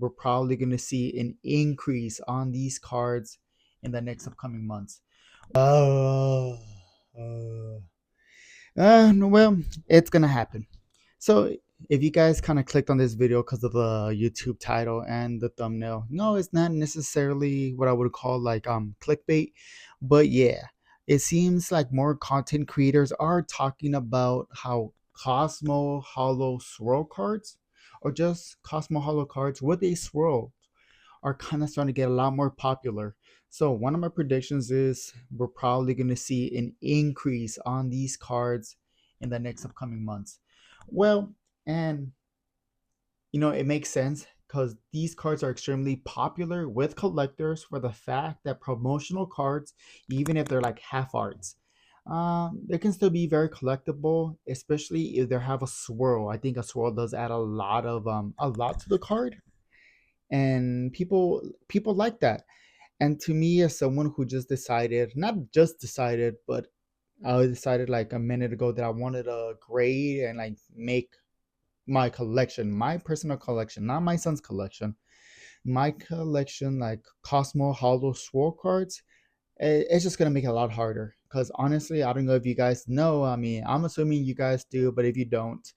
we're probably going to see an increase on these cards in the next upcoming months. Uh, uh, no, well, it's going to happen. So if you guys kind of clicked on this video because of the YouTube title and the thumbnail, no, it's not necessarily what I would call like clickbait, but yeah, it seems like more content creators are talking about how Cosmo Holo Swirl cards, or just Cosmo Holo cards with a swirl, are kind of starting to get a lot more popular. So one of my predictions is we're probably going to see an increase on these cards in the next upcoming months. Well, and it makes sense because these cards are extremely popular with collectors for the fact that promotional cards, even if they're like half arts, they can still be very collectible, especially if they have a swirl. I think a swirl does add a lot to the card, and people like that. And to me, as someone who just decided, not just decided, but I decided like a minute ago that I wanted to grade and like make my collection, my personal collection, not my son's collection, my collection, like Cosmo Holo Swirl cards, it's just gonna make it a lot harder. Because honestly, I don't know if you guys know. I mean, I'm assuming you guys do, but if you don't,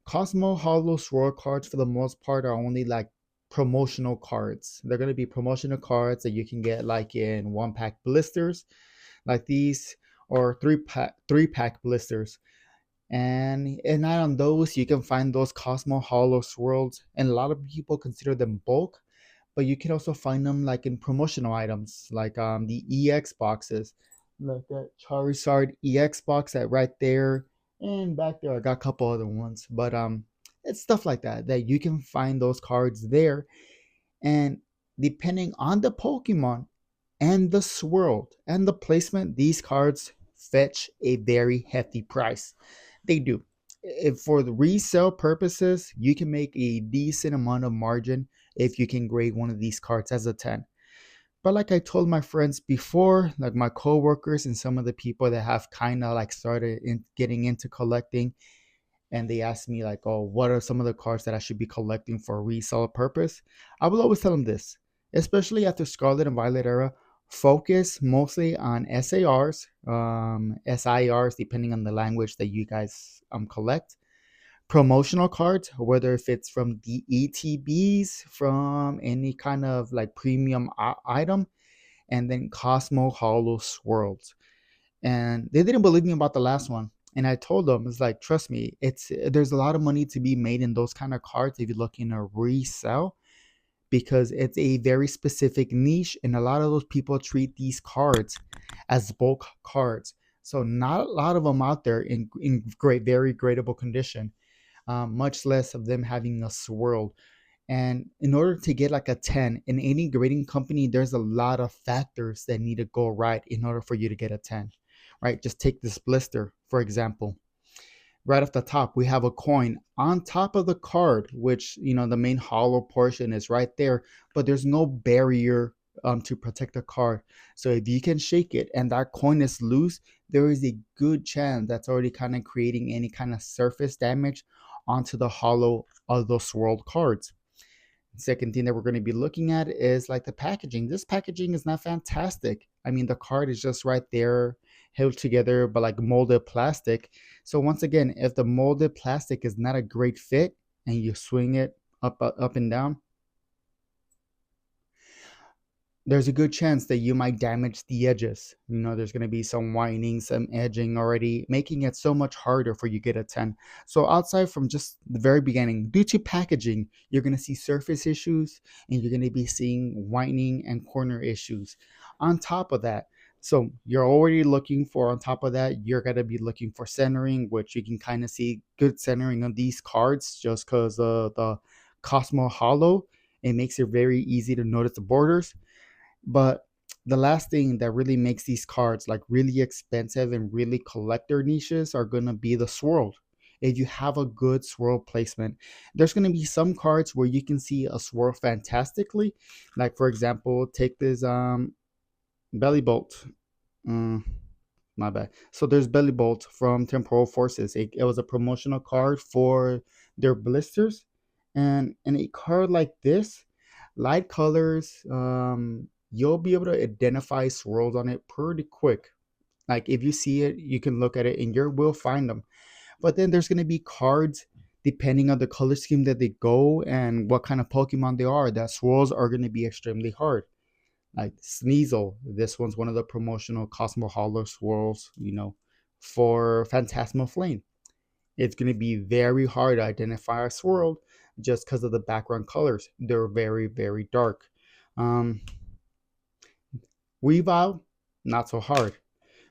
Cosmo Holo Swirl cards for the most part are only like promotional cards. They're gonna be promotional cards that you can get like in 1 pack blisters, like these, or three pack blisters. And not on those, you can find those Cosmo Holo Swirls, and a lot of people consider them bulk, but you can also find them like in promotional items, like the EX boxes, like that Charizard EX box that right there, and back there I got a couple other ones, but it's stuff like that you can find those cards there, and depending on the Pokemon and the swirl and the placement, these cards fetch a very hefty price. They do. If for the resale purposes, you can make a decent amount of margin if you can grade one of these cards as a 10. But like I told my friends before, like my coworkers and some of the people that have kind of like started getting into collecting, and they asked me like, "Oh, what are some of the cards that I should be collecting for a resale purpose?" I will always tell them this, especially after Scarlet and Violet era. Focus mostly on SARs, SIRs, depending on the language that you guys collect. Promotional cards, whether if it's from the ETBs, from any kind of like premium item, and then Cosmo Holo Swirls. And they didn't believe me about the last one, and I told them, it's like, trust me, it's there's a lot of money to be made in those kind of cards if you're looking to resell, because it's a very specific niche, and a lot of those people treat these cards as bulk cards. So not a lot of them out there in great, very gradable condition, much less of them having a swirl. And in order to get like a 10 in any grading company, there's a lot of factors that need to go right in order for you to get a 10, right? Just take this blister, for example. Right off the top, we have a coin on top of the card, which, the main hollow portion is right there, but there's no barrier to protect the card. So if you can shake it and that coin is loose, there is a good chance that's already kind of creating any kind of surface damage onto the hollow of those swirled cards. Second thing that we're going to be looking at is like the packaging. This packaging is not fantastic. I mean, the card is just right there, held together by like molded plastic. So once again, if the molded plastic is not a great fit and you swing it up and down, there's a good chance that you might damage the edges. There's going to be some whining, some edging already, making it so much harder for you to get a 10. So outside from just the very beginning, due to packaging, you're going to see surface issues, and you're going to be seeing whining and corner issues. On top of that, so you're already looking for, on top of that, you're going to be looking for centering, which you can kind of see good centering on these cards just because the Cosmo Hollow, it makes it very easy to notice the borders. But the last thing that really makes these cards like really expensive and really collector niches are going to be the swirl. If you have a good swirl placement, there's going to be some cards where you can see a swirl fantastically. Like for example, take this belly bolt. Mm, my bad. So there's belly bolt from Temporal Forces. It was a promotional card for their blisters, and a card like this, Light colors, you'll be able to identify swirls on it pretty quick. Like if you see it, you can look at it and you will find them. But then there's gonna be cards depending on the color scheme that they go and what kind of Pokemon they are. That swirls are gonna be extremely hard. Like Sneasel, this one's one of the promotional Cosmo Holo Swirls, for Phantasmal Flame. It's gonna be very hard to identify a swirl just because of the background colors. They're very, very dark. Um, Weavile, not so hard.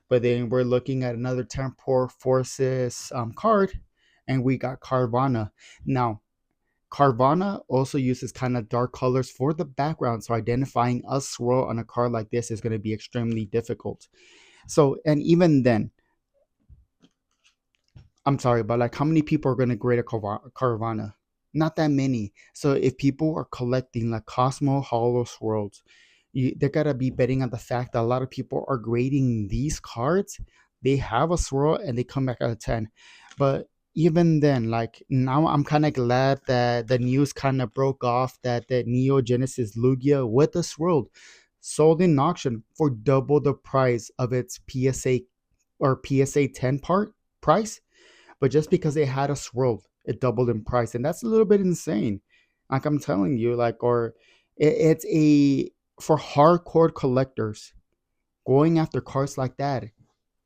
But then we're looking at another Temporal Forces card, and we got Carvana. Now, Carvana also uses kind of dark colors for the background, so identifying a swirl on a card like this is going to be extremely difficult. So, and even then, I'm sorry, but like how many people are going to grade a Carvana? Not that many. So if people are collecting like Cosmo Holo Swirls, they gotta be betting on the fact that a lot of people are grading these cards. They have a swirl and they come back out of 10. But even then, like now I'm kind of glad that the news kind of broke off that the Neo Genesis Lugia with the swirl sold in auction for double the price of its PSA or PSA 10 part price, but just because they had a swirl, it doubled in price, and that's a little bit insane. Like I'm telling you, like, or it's a for hardcore collectors going after cards like that.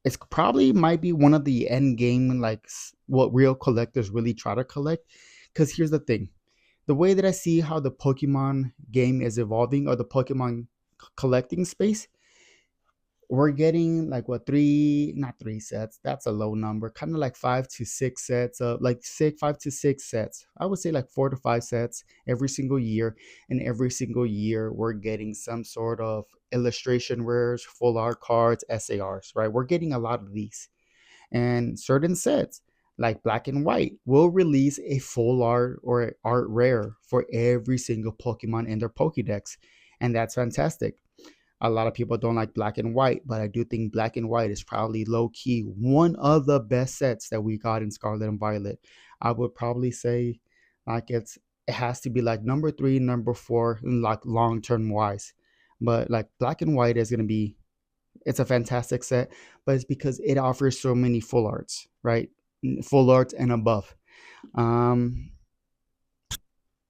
It's probably might be one of the end game, like what real collectors really try to collect. Because here's the thing: the way that I see how the Pokemon game is evolving, or the Pokemon collecting space, we're getting like what three not three sets, that's a low number, kind of like 5 to 6 sets of like 5 to 6 sets, I would say like 4 to 5 sets every single year. And every single year we're getting some sort of illustration rares, full art cards, SARs, right? We're getting a lot of these. And certain sets like black and white will release a full art or art rare for every single Pokemon in their Pokédex, and that's fantastic. A lot of people don't like black and white, but I do think black and white is probably low key one of the best sets that we got in Scarlet and Violet. I would probably say like it has to be like number three, number four, like long term wise. But like black and white is gonna be, it's a fantastic set, but it's because it offers so many full arts, right? Full arts and above. Um,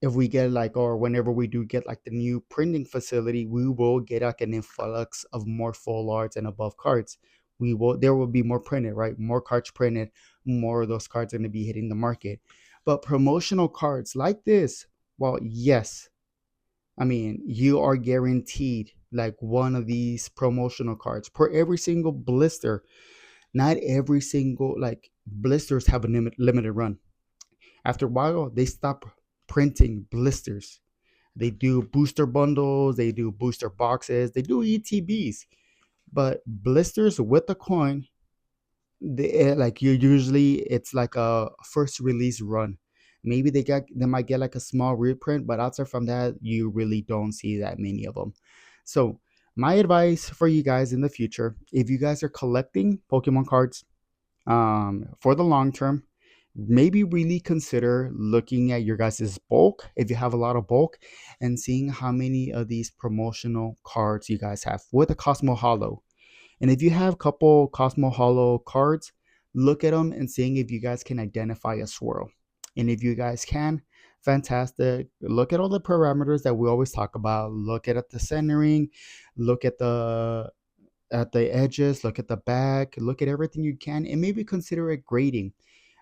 if we get like, or whenever we do get like the new printing facility, we will get like an influx of more full arts and above cards. There will be more printed, right? More cards printed, more of those cards are going to be hitting the market. But promotional cards like this, well, yes, I mean, you are guaranteed like one of these promotional cards per every single blister. Not every single like blisters have a limited run. After a while, they stop printing blisters. They do booster bundles, they do booster boxes, they do ETBs. But blisters with the coin, like you usually it's like a first release run. Maybe they might get like a small reprint, but outside from that, you really don't see that many of them. So my advice for you guys in the future, if you guys are collecting Pokemon cards, for the long term, maybe really consider looking at your guys' bulk if you have a lot of bulk, and seeing how many of these promotional cards you guys have with a Cosmo Holo. And if you have a couple Cosmo Holo cards, look at them and seeing if you guys can identify a swirl. And if you guys can, fantastic. Look at all the parameters that we always talk about. Look at the centering, look at the edges, look at the back, look at everything you can, and maybe consider it grading.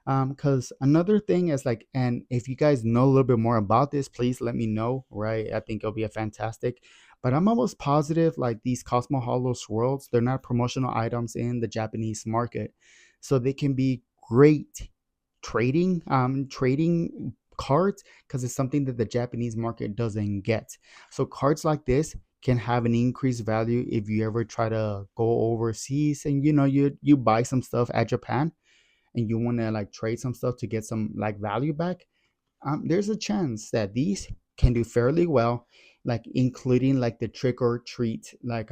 Because another thing is like, and if you guys know a little bit more about this, please let me know, right? I think it'll be a fantastic. But I'm almost positive like these Cosmo Holo Swirls, they're not promotional items in the Japanese market. So they can be great trading cards because it's something that the Japanese market doesn't get. So cards like this can have an increased value if you ever try to go overseas and you buy some stuff at Japan and you want to like trade some stuff to get some like value back. There's a chance that these can do fairly well, like including like the trick or treat like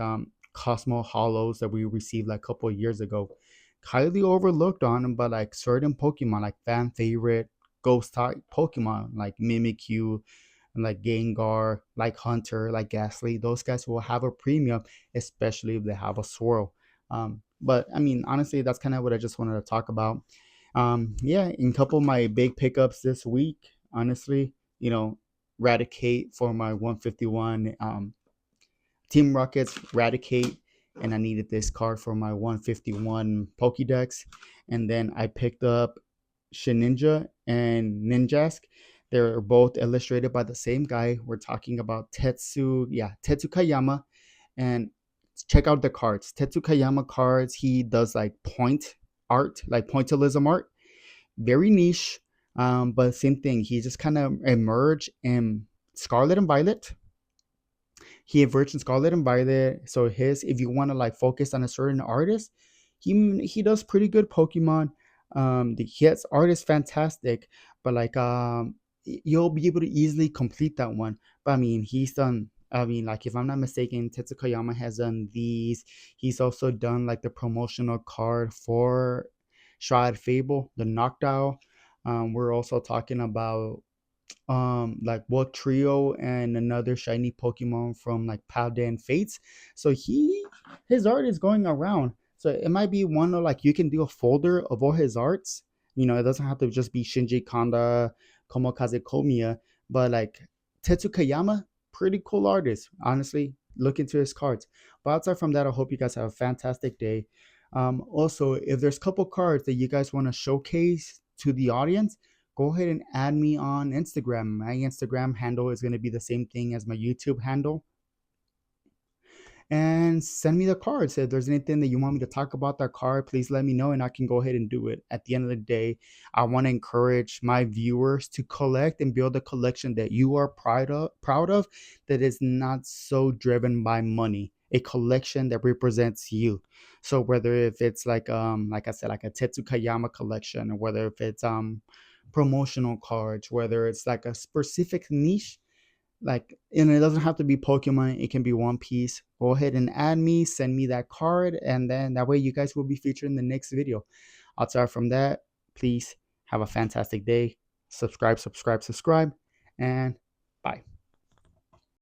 Cosmo Hollows that we received like a couple of years ago. Highly overlooked on, but like certain Pokemon, like fan favorite ghost type Pokemon like Mimikyu, and like Gengar, like Hunter, like Ghastly. Those guys will have a premium, especially if they have a swirl. But I mean, honestly, that's kind of what I just wanted to talk about. Yeah, in a couple of my big pickups this week, honestly, Radicate for my 151 Team Rockets, Radicate, and I needed this card for my 151 Pokédex. And then I picked up Shininja and Ninjask. They're both illustrated by the same guy. We're talking about Tetsu Kayama. And check out the cards. Tetsu Kayama cards, he does like point art, like pointillism art. Very niche, but same thing. He just kind of emerged in Scarlet and Violet. He emerged in Scarlet and Violet. So his, if you want to like focus on a certain artist, he does pretty good Pokemon. His art is fantastic, but like you'll be able to easily complete that one. But I mean, he's done. I mean, like if I'm not mistaken, Tetsukayama has done these. He's also done like the promotional card for Shroud Fable, the Noctowl. We're also talking about like what trio and another shiny Pokemon from like Paldean Fates. So his art is going around. So it might be one of like you can do a folder of all his arts. It doesn't have to just be Shinji Kanda, Komokaze Komiya, but like Tetsukayama, pretty cool artist. Honestly, look into his cards. But outside from that, I hope you guys have a fantastic day. Also, if there's a couple cards that you guys want to showcase to the audience, go ahead and add me on Instagram. My Instagram handle is going to be the same thing as my YouTube handle. And send me the cards. If there's anything that you want me to talk about that card, please let me know and I can go ahead and do it. At the end of the day, I want to encourage my viewers to collect and build a collection that you are proud of that is not so driven by money. A collection that represents you. So whether if it's like I said, like a Tetsukayama collection, or whether if it's promotional cards, whether it's like a specific niche, like, it doesn't have to be Pokemon, it can be One Piece. Go ahead and add me, send me that card, and then that way you guys will be featured in the next video. Outside from that, please have a fantastic day. Subscribe, and bye.